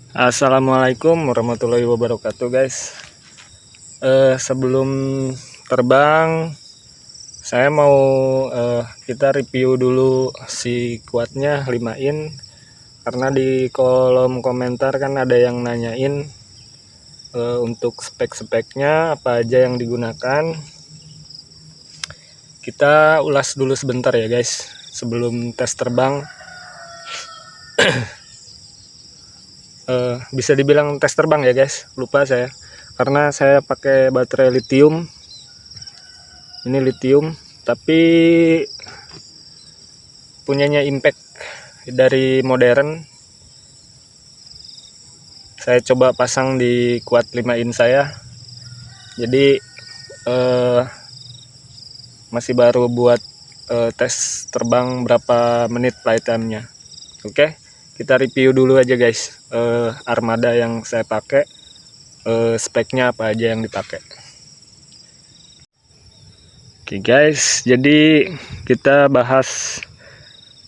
Assalamualaikum warahmatullahi wabarakatuh guys. Sebelum terbang saya mau kita review dulu si kuatnya 5 in, karena di kolom komentar kan ada yang nanyain untuk spek-speknya apa aja yang digunakan. Kita ulas dulu sebentar ya guys sebelum tes terbang. Bisa dibilang tes terbang ya guys, lupa saya karena saya pakai baterai lithium. Ini lithium tapi punyanya impact dari modern. Saya coba pasang di kuat 5 in saya, jadi masih baru buat tes terbang berapa menit flight time-nya. Oke, kita review dulu aja guys armada yang saya pakai, speknya apa aja yang dipakai. Oke guys, jadi kita bahas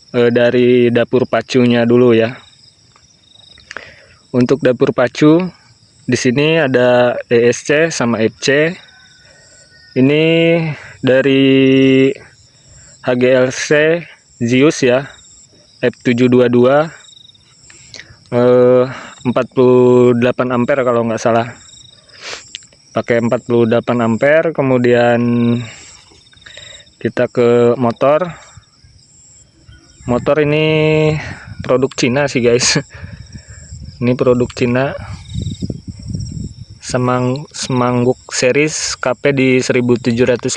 dari dapur pacunya dulu ya. Untuk dapur pacu di sini ada ESC sama FC. Ini dari HGLC Zeus ya, F722, 48 ampere kalau nggak salah. Pakai 48 ampere. Kemudian kita ke motor. Motor ini produk Cina sih guys. Ini produk Cina. Semangguk series KP di 1750.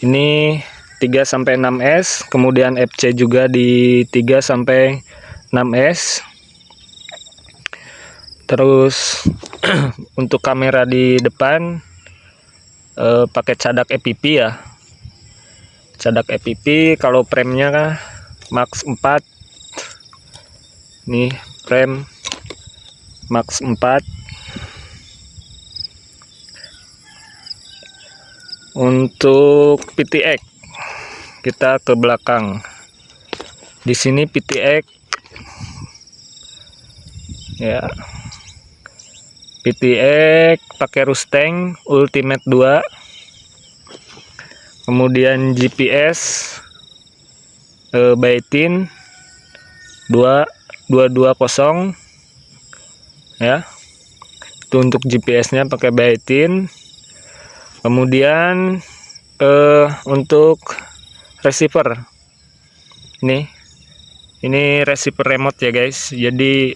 Ini 3-6S, kemudian FC juga di 3-6S. Terus untuk kamera di depan pakai cadak EPP ya. Cadak EPP. Kalau premnya Max 4. Nih prem Max 4. Untuk PTX kita ke belakang. Di sini PTX ya. PTX pakai Rusteng Ultimate 2. Kemudian GPS Baitin 2220 ya. Itu untuk GPS-nya pakai Baitin. Kemudian untuk receiver ini receiver remote ya guys. Jadi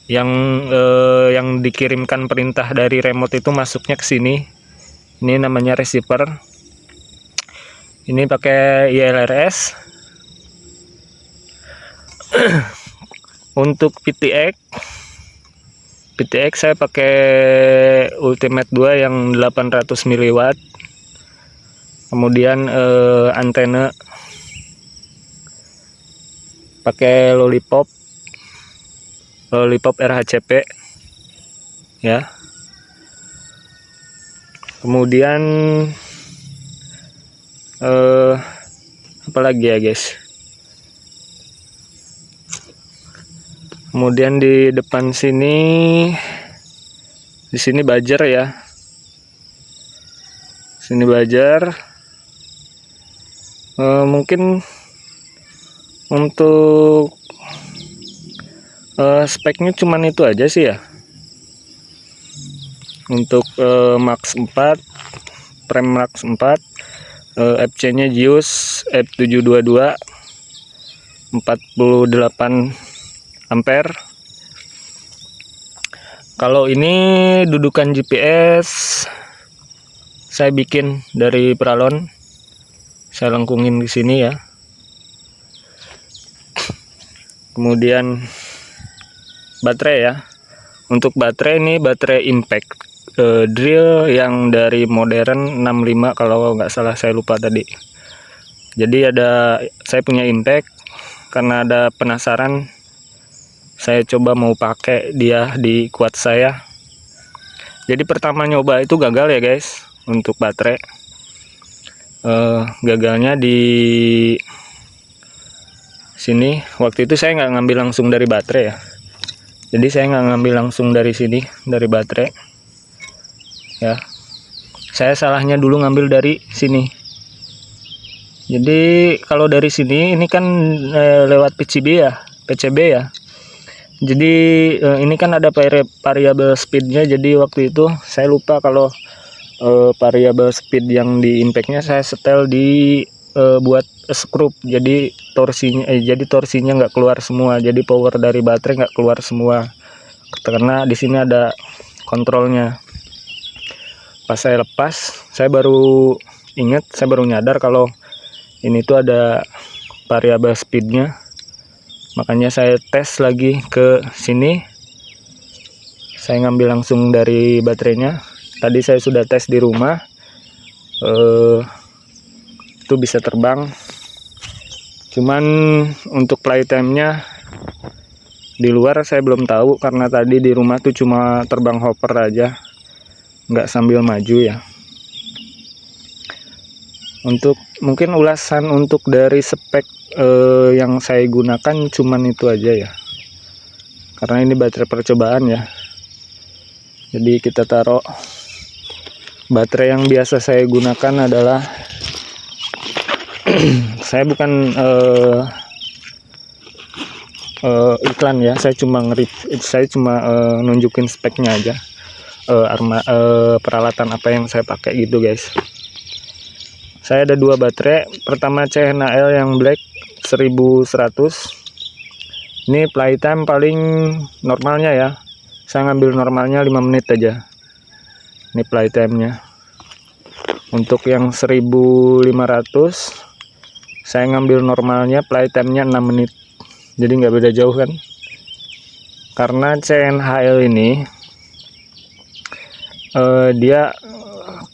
yang dikirimkan perintah dari remote itu masuknya ke sini. Ini namanya receiver. Ini pakai ILRS. Untuk PTX saya pakai Ultimate 2 yang 800 mW. Kemudian antena pakai Lollipop RHCP ya. Kemudian apalagi ya guys. Kemudian di depan sini, di sini buzzer ya. Sini buzzer. Mungkin untuk speknya cuman itu aja sih ya. Untuk Max 4, prem Max 4, FC-nya Zeus F722 48 ampere. Kalau ini dudukan GPS saya bikin dari Pralon, saya lengkungin di sini ya. Kemudian baterai ya. Untuk baterai ini baterai impact drill yang dari modern 65 kalau nggak salah, saya lupa tadi. Jadi saya punya impact karena ada penasaran. Saya coba mau pakai dia di kuat saya. Jadi pertama nyoba itu gagal ya guys. Untuk baterai gagalnya di sini. Waktu itu saya nggak ngambil langsung dari baterai ya, Jadi saya nggak ngambil langsung dari sini, dari baterai ya. Saya salahnya dulu ngambil dari sini. Jadi kalau dari sini ini kan lewat PCB ya. Jadi ini kan ada variable speednya. Jadi waktu itu saya lupa kalau variable speed yang di impactnya saya setel di buat skrup. Jadi torsinya nggak keluar semua. Jadi power dari baterai nggak keluar semua. Karena di sini ada kontrolnya. Pas saya lepas, saya baru nyadar kalau ini tuh ada variable speednya. Makanya saya tes lagi ke sini. Saya ngambil langsung dari baterainya. Tadi saya sudah tes di rumah. Itu bisa terbang. Cuman untuk playtime-nya di luar saya belum tahu, karena tadi di rumah tuh cuma terbang hover aja, nggak sambil maju ya. Untuk mungkin ulasan untuk dari spek yang saya gunakan cuman itu aja ya, karena ini baterai percobaan ya. Jadi kita taruh baterai yang biasa saya gunakan adalah saya bukan iklan ya, saya cuma nunjukin speknya aja, peralatan apa yang saya pakai gitu guys. Saya ada dua baterai. Pertama CNAL yang black 1100. Ini playtime paling normalnya ya. Saya ngambil normalnya 5 menit aja. Ini playtime-nya. Untuk yang 1500 saya ngambil normalnya, playtime-nya 6 menit. Jadi nggak beda jauh kan. Karena CNHL ini dia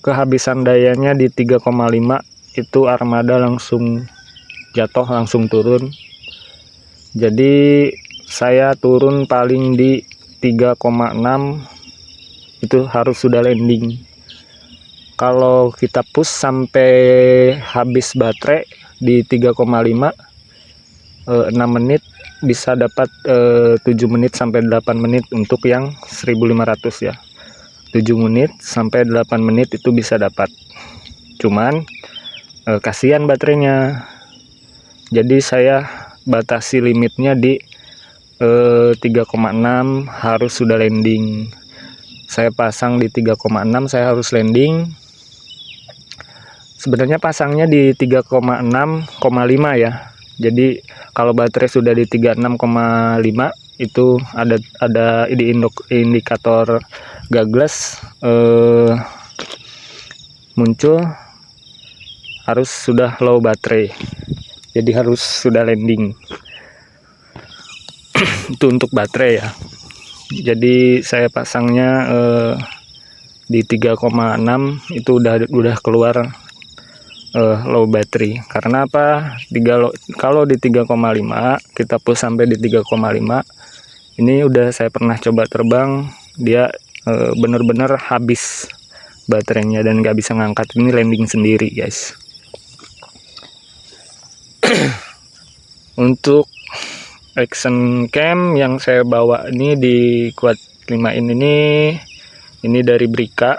kehabisan dayanya di 3,5, itu armada langsung jatuh, langsung turun. Jadi saya turun paling di 3,6, itu harus sudah landing. Kalau kita push sampai habis baterai di 3,5, 6 menit bisa dapat 7 menit sampai 8 menit untuk yang 1500 ya. 7 menit sampai 8 menit itu bisa dapat. Cuman kasihan baterainya. Jadi saya batasi limitnya di 3,6, harus sudah landing. Saya pasang di 3,6, saya harus landing. Sebenarnya pasangnya di 3,6,5 ya. Jadi kalau baterai sudah di 36,5 itu ada di indikator gagles muncul, harus sudah low baterai. Jadi harus sudah landing. Itu untuk baterai ya. Jadi saya pasangnya di 3,6 itu udah keluar low battery. Karena apa? Kalau di 3,5 kita push sampai di 3,5, ini udah saya pernah coba terbang, dia bener-bener habis baterainya dan nggak bisa ngangkat. Ini landing sendiri guys. Untuk action cam yang saya bawa ini di Quad 5 ini dari Brika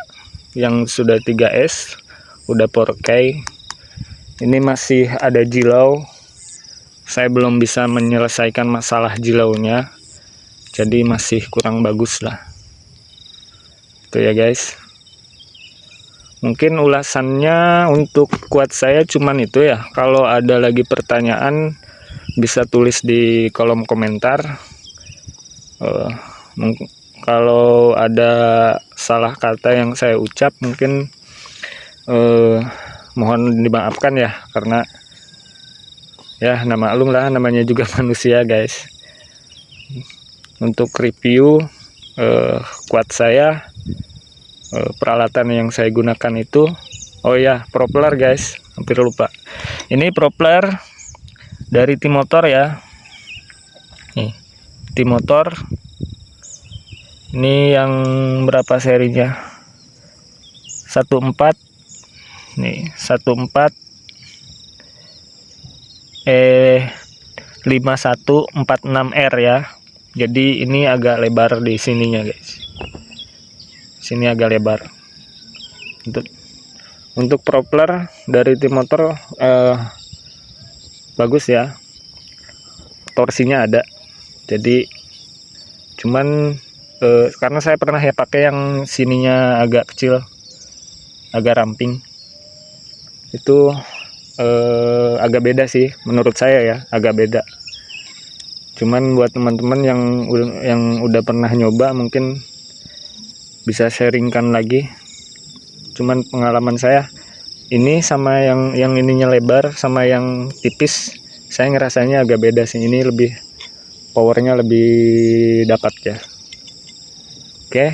yang sudah 3S, udah 4K. Ini masih ada jilau, saya belum bisa menyelesaikan masalah jilaunya, jadi masih kurang bagus lah. Itu ya guys. Mungkin ulasannya untuk Quad saya cuman itu ya. Kalau ada lagi pertanyaan bisa tulis di kolom komentar. Kalau ada salah kata yang saya ucap mungkin mohon dimaafkan ya, karena ya maklum lah, namanya juga manusia guys. Untuk review Quad saya, peralatan yang saya gunakan itu, oh ya, propeller guys, hampir lupa. Ini propeller dari T-Motor ya. Nih, T-Motor. Ini yang berapa serinya? 14. Nih, 14 5146R ya. Jadi ini agak lebar di sininya guys. Sini agak lebar. Untuk propeller dari tim motor bagus ya. Torsinya ada. Jadi cuman karena saya pernah ya pakai yang sininya agak kecil, agak ramping. Itu agak beda sih menurut saya ya, agak beda. Cuman buat teman-teman yang udah pernah nyoba mungkin bisa sharingkan lagi. Cuman pengalaman saya ini sama yang ininya lebar sama yang tipis, saya ngerasanya agak beda sih. Ini lebih powernya lebih dapat ya. Oke.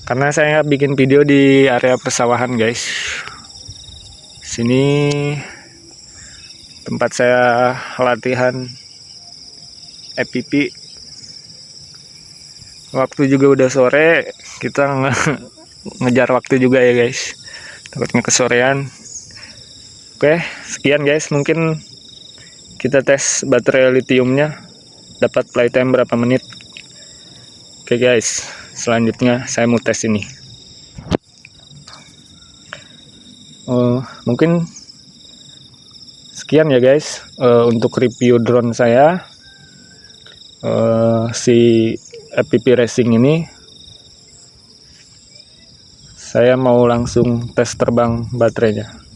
Karena saya bikin video di area persawahan guys. Sini tempat saya latihan FPV. Waktu juga udah sore, kita ngejar waktu juga ya guys, takutnya kesorean. Oke, sekian guys, mungkin kita tes baterai litiumnya dapat playtime berapa menit. Oke guys, selanjutnya saya mau tes ini. Mungkin sekian ya guys untuk review drone saya, si FPV Racing ini. Saya mau langsung tes terbang baterainya.